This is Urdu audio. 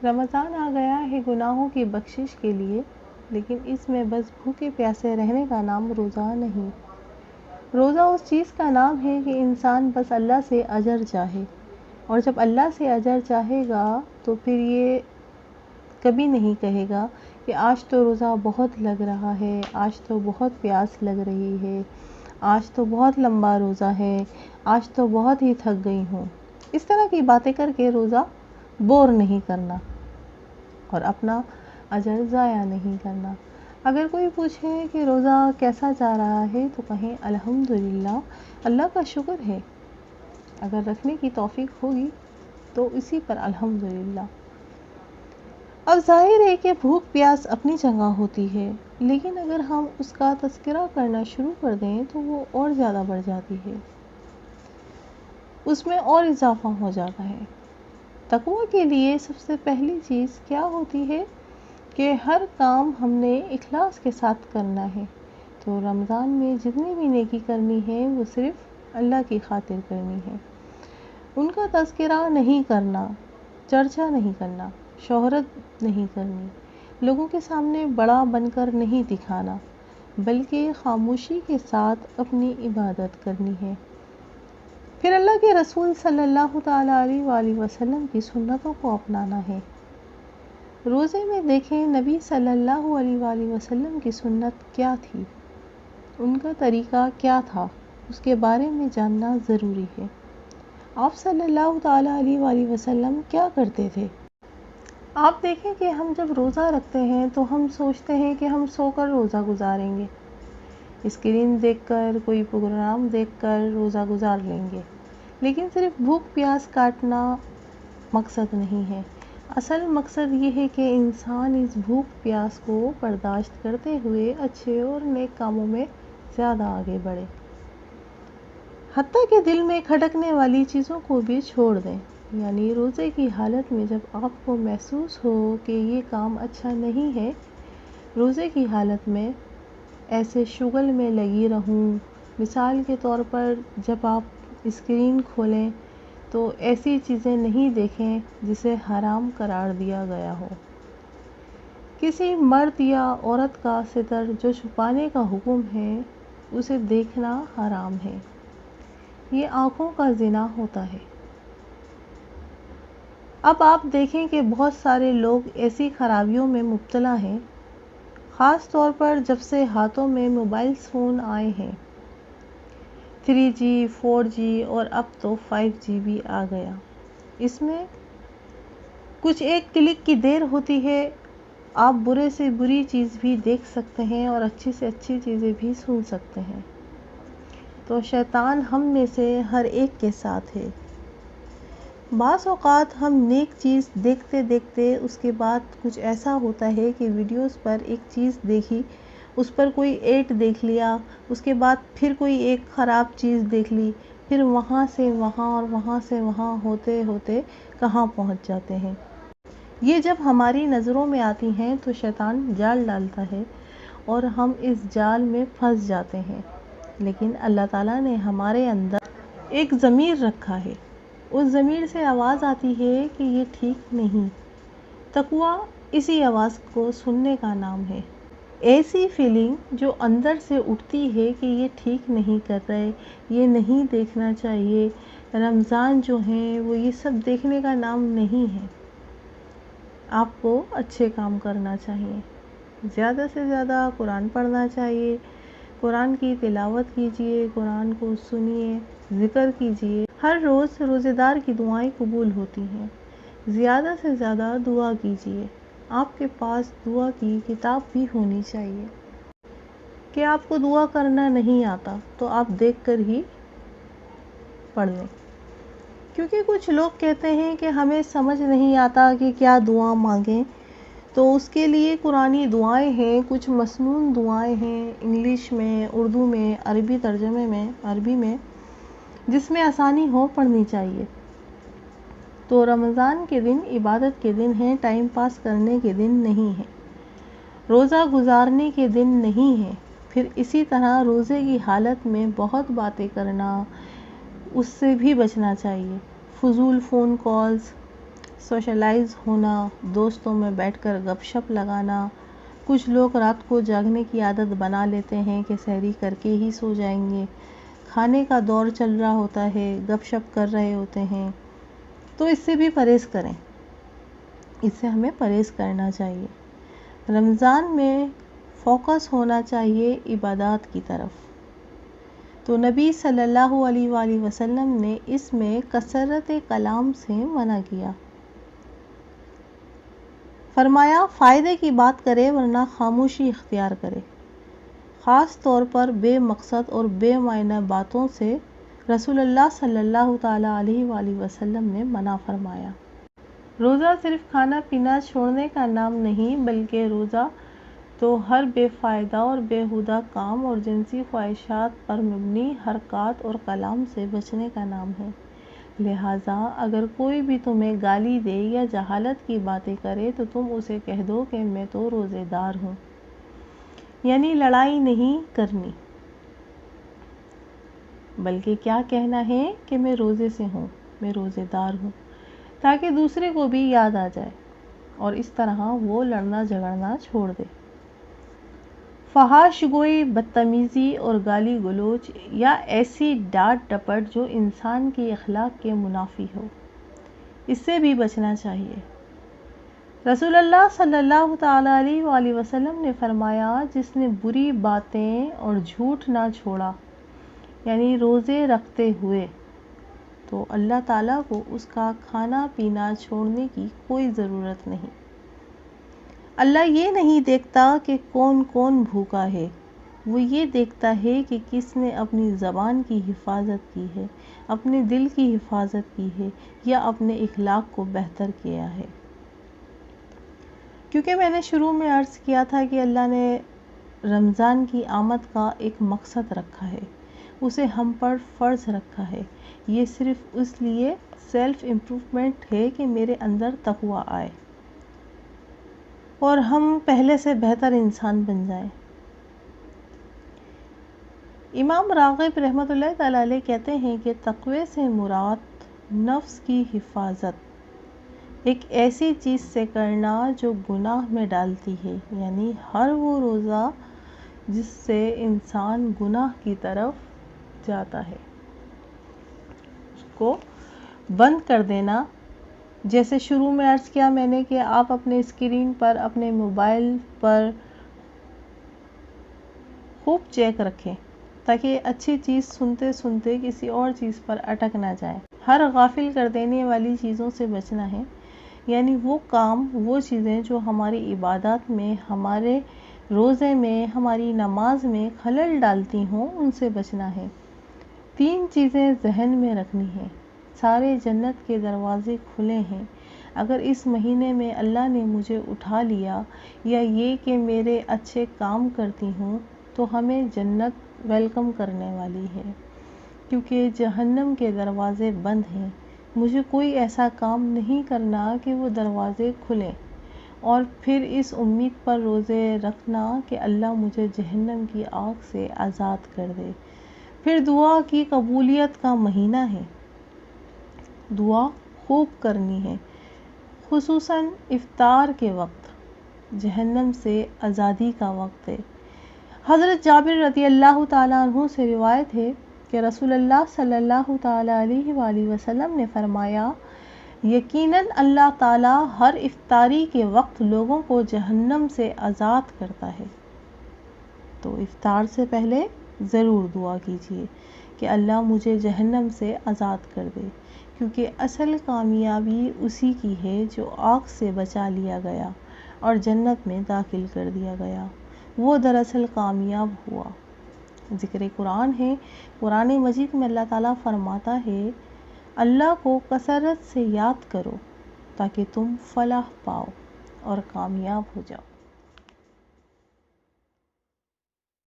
رمضان آ گیا ہے گناہوں کی بخشش کے لیے، لیکن اس میں بس بھوکے پیاسے رہنے کا نام روزہ نہیں۔ روزہ اس چیز کا نام ہے کہ انسان بس اللہ سے اجر چاہے، اور جب اللہ سے اجر چاہے گا تو پھر یہ کبھی نہیں کہے گا کہ آج تو روزہ بہت لگ رہا ہے، آج تو بہت پیاس لگ رہی ہے، آج تو بہت لمبا روزہ ہے، آج تو بہت ہی تھک گئی ہوں۔ اس طرح کی باتیں کر کے روزہ بور نہیں کرنا اور اپنا اجر ضائع نہیں کرنا۔ اگر کوئی پوچھے کہ روزہ کیسا جا رہا ہے تو کہیں الحمدللہ، اللہ کا شکر ہے۔ اگر رکھنے کی توفیق ہوگی تو اسی پر الحمدللہ۔ اب ظاہر ہے کہ بھوک پیاس اپنی جگہ ہوتی ہے، لیکن اگر ہم اس کا تذکرہ کرنا شروع کر دیں تو وہ اور زیادہ بڑھ جاتی ہے، اس میں اور اضافہ ہو جاتا ہے۔ تقویٰ کے لیے سب سے پہلی چیز کیا ہوتی ہے کہ ہر کام ہم نے اخلاص کے ساتھ کرنا ہے۔ تو رمضان میں جتنی بھی نیکی کرنی ہے وہ صرف اللہ کی خاطر کرنی ہے۔ ان کا تذکرہ نہیں کرنا، چرچا نہیں کرنا، شہرت نہیں کرنی، لوگوں کے سامنے بڑا بن کر نہیں دکھانا، بلکہ خاموشی کے ساتھ اپنی عبادت کرنی ہے۔ پھر اللہ کے رسول صلی اللہ تعالیٰ علیہ وآلہ وسلم کی سنتوں کو اپنانا ہے۔ روزے میں دیکھیں نبی صلی اللہ علیہ وآلہ وسلم کی سنت کیا تھی، ان کا طریقہ کیا تھا، اس کے بارے میں جاننا ضروری ہے۔ آپ صلی اللہ تعالیٰ علیہ وآلہ وسلم کیا کرتے تھے؟ آپ دیکھیں کہ ہم جب روزہ رکھتے ہیں تو ہم سوچتے ہیں کہ ہم سو کر روزہ گزاریں گے، اسکرین دیکھ کر، کوئی پروگرام دیکھ کر روزہ گزار لیں گے، لیکن صرف بھوک پیاس کاٹنا مقصد نہیں ہے۔ اصل مقصد یہ ہے کہ انسان اس بھوک پیاس کو برداشت کرتے ہوئے اچھے اور نیک کاموں میں زیادہ آگے بڑھے، حتیٰ کہ دل میں کھٹکنے والی چیزوں کو بھی چھوڑ دیں۔ یعنی روزے کی حالت میں جب آپ کو محسوس ہو کہ یہ کام اچھا نہیں ہے، روزے کی حالت میں ایسے شغل میں لگی رہوں، مثال کے طور پر جب آپ اسکرین کھولیں تو ایسی چیزیں نہیں دیکھیں جسے حرام قرار دیا گیا ہو۔ کسی مرد یا عورت کا ستر جو چھپانے کا حکم ہے، اسے دیکھنا حرام ہے، یہ آنکھوں کا زنا ہوتا ہے۔ اب آپ دیکھیں کہ بہت سارے لوگ ایسی خرابیوں میں مبتلا ہیں، خاص طور پر جب سے ہاتھوں میں موبائل فون آئے ہیں، 3G 4G اور اب تو 5G بھی آ گیا۔ اس میں کچھ ایک کلک کی دیر ہوتی ہے، آپ برے سے بری چیز بھی دیکھ سکتے ہیں اور اچھی سے اچھی چیزیں بھی سن سکتے ہیں۔ تو شیطان ہم میں سے ہر ایک کے ساتھ ہے۔ بعض اوقات ہم نیک چیز دیکھتے دیکھتے اس کے بعد کچھ ایسا ہوتا ہے کہ ویڈیوز پر ایک چیز دیکھی، اس پر کوئی ایڈ دیکھ لیا، اس کے بعد پھر کوئی ایک خراب چیز دیکھ لی، پھر وہاں سے وہاں اور وہاں سے وہاں ہوتے ہوتے کہاں پہنچ جاتے ہیں۔ یہ جب ہماری نظروں میں آتی ہیں تو شیطان جال ڈالتا ہے اور ہم اس جال میں پھنس جاتے ہیں۔ لیکن اللہ تعالیٰ نے ہمارے اندر ایک ضمیر رکھا ہے، اس ضمیر سے آواز آتی ہے کہ یہ ٹھیک نہیں۔ تقویٰ اسی آواز کو سننے کا نام ہے۔ ایسی فیلنگ جو اندر سے اٹھتی ہے کہ یہ ٹھیک نہیں کر رہے، یہ نہیں دیکھنا چاہیے، رمضان جو ہیں وہ یہ سب دیکھنے کا نام نہیں ہے۔ آپ کو اچھے کام کرنا چاہیے، زیادہ سے زیادہ قرآن پڑھنا چاہیے، قرآن کی تلاوت کیجیے، قرآن کو سنیے، ذکر کیجیے۔ ہر روز روزے دار کی دعائیں قبول ہوتی ہیں، زیادہ سے زیادہ دعا کیجیے۔ آپ کے پاس دعا کی کتاب بھی ہونی چاہیے کہ آپ کو دعا کرنا نہیں آتا تو آپ دیکھ کر ہی پڑھ لیں، کیونکہ کچھ لوگ کہتے ہیں کہ ہمیں سمجھ نہیں آتا کہ کیا دعا مانگیں، تو اس کے لیے قرآنی دعائیں ہیں، کچھ مسنون دعائیں ہیں، انگلش میں، اردو میں، عربی ترجمے میں، عربی میں، جس میں آسانی ہو پڑھنی چاہیے۔ تو رمضان کے دن عبادت کے دن ہیں، ٹائم پاس کرنے کے دن نہیں ہیں، روزہ گزارنے کے دن نہیں ہیں۔ پھر اسی طرح روزے کی حالت میں بہت باتیں کرنا، اس سے بھی بچنا چاہیے، فضول فون کالز، سوشلائز ہونا، دوستوں میں بیٹھ کر گپ شپ لگانا۔ کچھ لوگ رات کو جاگنے کی عادت بنا لیتے ہیں کہ سحری کر کے ہی سو جائیں گے، کھانے کا دور چل رہا ہوتا ہے، گپ شپ کر رہے ہوتے ہیں، تو اس سے بھی پرہیز کریں، اس سے ہمیں پرہیز کرنا چاہیے۔ رمضان میں فوکس ہونا چاہیے عبادات کی طرف، تو نبی صلی اللہ علیہ وآلہ وسلم نے اس میں کثرت کلام سے منع کیا۔ فرمایا فائدے کی بات کرے ورنہ خاموشی اختیار کرے۔ خاص طور پر بے مقصد اور بے معنی باتوں سے رسول اللہ صلی اللہ تعالیٰ علیہ وآلہ وسلم نے منع فرمایا۔ روزہ صرف کھانا پینا چھوڑنے کا نام نہیں، بلکہ روزہ تو ہر بے فائدہ اور بیہودہ کام اور جنسی خواہشات پر مبنی حرکات اور کلام سے بچنے کا نام ہے۔ لہٰذا اگر کوئی بھی تمہیں گالی دے یا جہالت کی باتیں کرے تو تم اسے کہہ دو کہ میں تو روزے دار ہوں، یعنی لڑائی نہیں کرنی، بلکہ کیا کہنا ہے کہ میں روزے سے ہوں، میں روزے دار ہوں، تاکہ دوسرے کو بھی یاد آ جائے اور اس طرح وہ لڑنا جھگڑنا چھوڑ دے۔ فحش گوئی، بدتمیزی اور گالی گلوچ یا ایسی ڈانٹ ڈپٹ جو انسان کی اخلاق کے منافی ہو، اس سے بھی بچنا چاہیے۔ رسول اللہ صلی اللہ تعالیٰ علیہ وآلہ وسلم نے فرمایا جس نے بری باتیں اور جھوٹ نہ چھوڑا، یعنی روزے رکھتے ہوئے، تو اللہ تعالیٰ کو اس کا کھانا پینا چھوڑنے کی کوئی ضرورت نہیں۔ اللہ یہ نہیں دیکھتا کہ کون کون بھوکا ہے، وہ یہ دیکھتا ہے کہ کس نے اپنی زبان کی حفاظت کی ہے، اپنے دل کی حفاظت کی ہے یا اپنے اخلاق کو بہتر کیا ہے۔ کیونکہ میں نے شروع میں عرض کیا تھا کہ اللہ نے رمضان کی آمد کا ایک مقصد رکھا ہے، اسے ہم پر فرض رکھا ہے۔ یہ صرف اس لیے سیلف امپروومنٹ ہے کہ میرے اندر تقویٰ آئے اور ہم پہلے سے بہتر انسان بن جائیں۔ امام راغب رحمۃ اللہ تعالیٰ علیہ کہتے ہیں کہ تقوی سے مراد نفس کی حفاظت، ایک ایسی چیز سے کرنا جو گناہ میں ڈالتی ہے، یعنی ہر وہ روزہ جس سے انسان گناہ کی طرف جاتا ہے اس کو بند کر دینا۔ جیسے شروع میں عرض کیا میں نے کہ آپ اپنے اسکرین پر اپنے موبائل پر خوب چیک رکھیں تاکہ اچھی چیز سنتے سنتے کسی اور چیز پر اٹک نہ جائیں۔ ہر غافل کر دینے والی چیزوں سے بچنا ہے، یعنی وہ کام، وہ چیزیں جو ہماری عبادات میں، ہمارے روزے میں، ہماری نماز میں خلل ڈالتی ہوں، ان سے بچنا ہے۔ 3 چیزیں ذہن میں رکھنی ہیں۔ سارے جنت کے دروازے کھلے ہیں، اگر اس مہینے میں اللہ نے مجھے اٹھا لیا، یا یہ کہ میرے اچھے کام کرتی ہوں تو ہمیں جنت ویلکم کرنے والی ہے، کیونکہ جہنم کے دروازے بند ہیں۔ مجھے کوئی ایسا کام نہیں کرنا کہ وہ دروازے کھلیں، اور پھر اس امید پر روزے رکھنا کہ اللہ مجھے جہنم کی آگ سے آزاد کر دے۔ پھر دعا کی قبولیت کا مہینہ ہے، دعا خوب کرنی ہے، خصوصاً افطار کے وقت، جہنم سے آزادی کا وقت ہے۔ حضرت جابر رضی اللہ تعالیٰ عنہ سے روایت ہے کہ رسول اللہ صلی اللہ تعالیٰ علیہ وآلہ وسلم نے فرمایا یقیناً اللہ تعالیٰ ہر افطاری کے وقت لوگوں کو جہنم سے آزاد کرتا ہے۔ تو افطار سے پہلے ضرور دعا کیجیے کہ اللہ مجھے جہنم سے آزاد کر دے، کیونکہ اصل کامیابی اسی کی ہے جو آگ سے بچا لیا گیا اور جنت میں داخل کر دیا گیا، وہ دراصل کامیاب ہوا۔ ذکر قرآن ہے، قرآن مجید میں اللہ تعالیٰ فرماتا ہے اللہ کو کثرت سے یاد کرو تاکہ تم فلاح پاؤ اور کامیاب ہو جاؤ۔